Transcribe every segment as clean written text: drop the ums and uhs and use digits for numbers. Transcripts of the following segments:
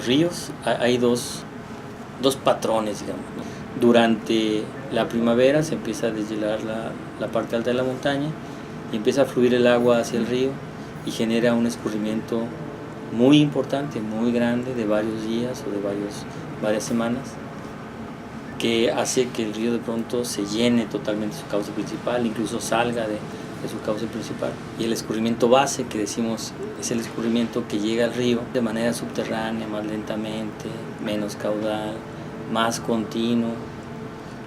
los ríos hay dos patrones, digamos, ¿no? Durante la primavera se empieza a deshielar la parte alta de la montaña y empieza a fluir el agua hacia el río y genera un escurrimiento muy importante, muy grande, de varios días o de varias semanas, que hace que el río de pronto se llene totalmente su cauce principal, incluso salga de su cauce principal. Y el escurrimiento base, que decimos es el escurrimiento que llega al río de manera subterránea, más lentamente, menos caudal, más continuo.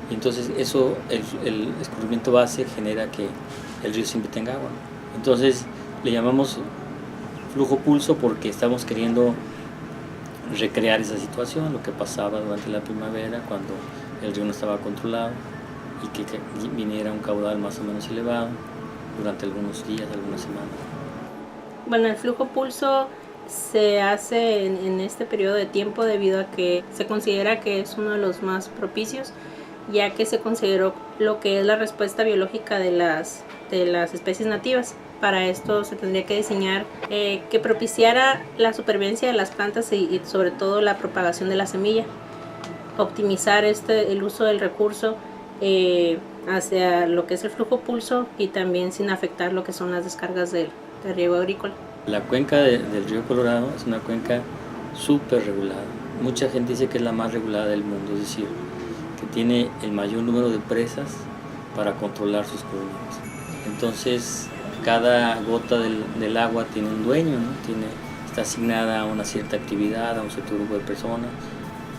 Y entonces eso, el escurrimiento base genera que el río siempre tenga agua. Entonces le llamamos flujo pulso porque estamos queriendo recrear esa situación, lo que pasaba durante la primavera cuando el río no estaba controlado y que viniera un caudal más o menos elevado durante algunos días, algunas semanas. Bueno, el flujo pulso se hace en este periodo de tiempo debido a que se considera que es uno de los más propicios, ya que se consideró lo que es la respuesta biológica de las especies nativas. Para esto se tendría que diseñar que propiciara la supervivencia de las plantas y sobre todo la propagación de la semilla. Optimizar el uso del recurso hacia lo que es el flujo pulso y también sin afectar lo que son las descargas del riego agrícola. La cuenca del río Colorado es una cuenca súper regulada. Mucha gente dice que es la más regulada del mundo, es decir, que tiene el mayor número de presas para controlar sus corrientes. Entonces, cada gota del agua tiene un dueño, ¿no? Está asignada a una cierta actividad, a un cierto grupo de personas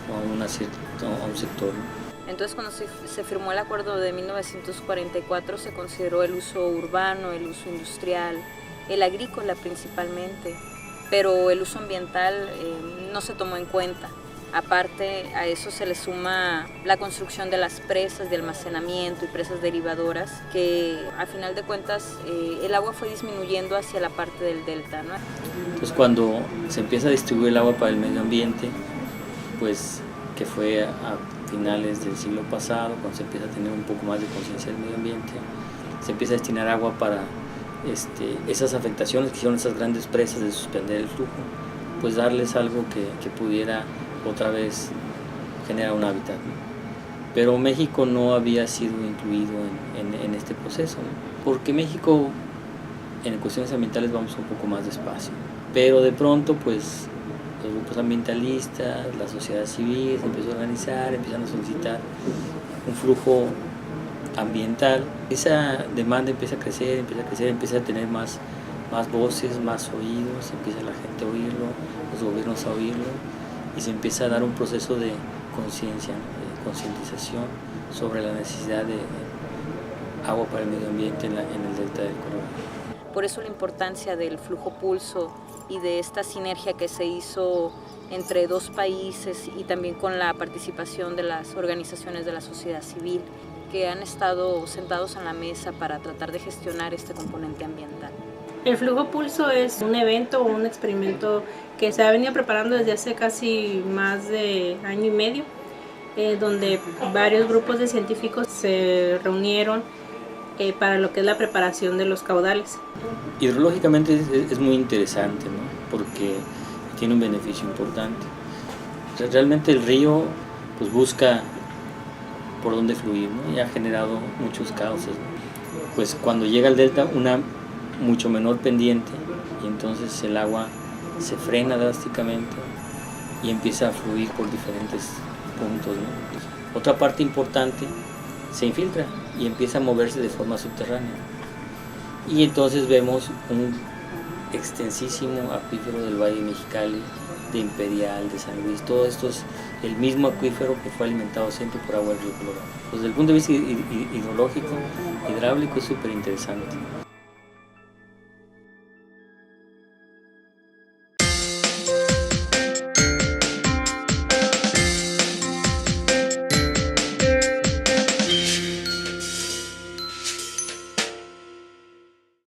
o a un sector, ¿no? Entonces, cuando se firmó el acuerdo de 1944, se consideró el uso urbano, el uso industrial, el agrícola principalmente, pero el uso ambiental no se tomó en cuenta. Aparte, a eso se le suma la construcción de las presas de almacenamiento y presas derivadoras, que a final de cuentas el agua fue disminuyendo hacia la parte del delta, ¿no? Entonces, cuando se empieza a distribuir el agua para el medio ambiente, pues que fue a finales del siglo pasado, cuando se empieza a tener un poco más de conciencia del medio ambiente, se empieza a destinar agua para esas afectaciones que hicieron esas grandes presas de suspender el flujo, pues darles algo que pudiera otra vez generar un hábitat, ¿no? Pero México no había sido incluido en este proceso, ¿no? Porque México en cuestiones ambientales vamos un poco más despacio, pero de pronto pues los grupos ambientalistas, la sociedad civil se empezó a organizar, empiezan a solicitar un flujo ambiental. Esa demanda empieza a crecer, empieza a tener más voces, más oídos, empieza la gente a oírlo, los gobiernos a oírlo y se empieza a dar un proceso de conciencia, ¿no? De concientización sobre la necesidad de agua para el medio ambiente en el delta del Colorado. Por eso la importancia del flujo pulso y de esta sinergia que se hizo entre dos países y también con la participación de las organizaciones de la sociedad civil que han estado sentados en la mesa para tratar de gestionar este componente ambiental. El flujo pulso es un evento o un experimento que se ha venido preparando desde hace casi más de año y medio, donde varios grupos de científicos se reunieron para lo que es la preparación de los caudales. Hidrológicamente es muy interesante, ¿no? Porque tiene un beneficio importante. Realmente el río pues busca por dónde fluir, ¿no? Y ha generado muchos cauces, ¿no? Pues cuando llega al delta una mucho menor pendiente y entonces el agua se frena drásticamente y empieza a fluir por diferentes puntos, ¿no? Otra parte importante se infiltra y empieza a moverse de forma subterránea y entonces vemos un extensísimo acuífero del Valle de Mexicali, de Imperial, de San Luis. Todo esto es el mismo acuífero que fue alimentado siempre por agua del río Colorado. Desde el punto de vista hidrológico, hidráulico, es súper interesante.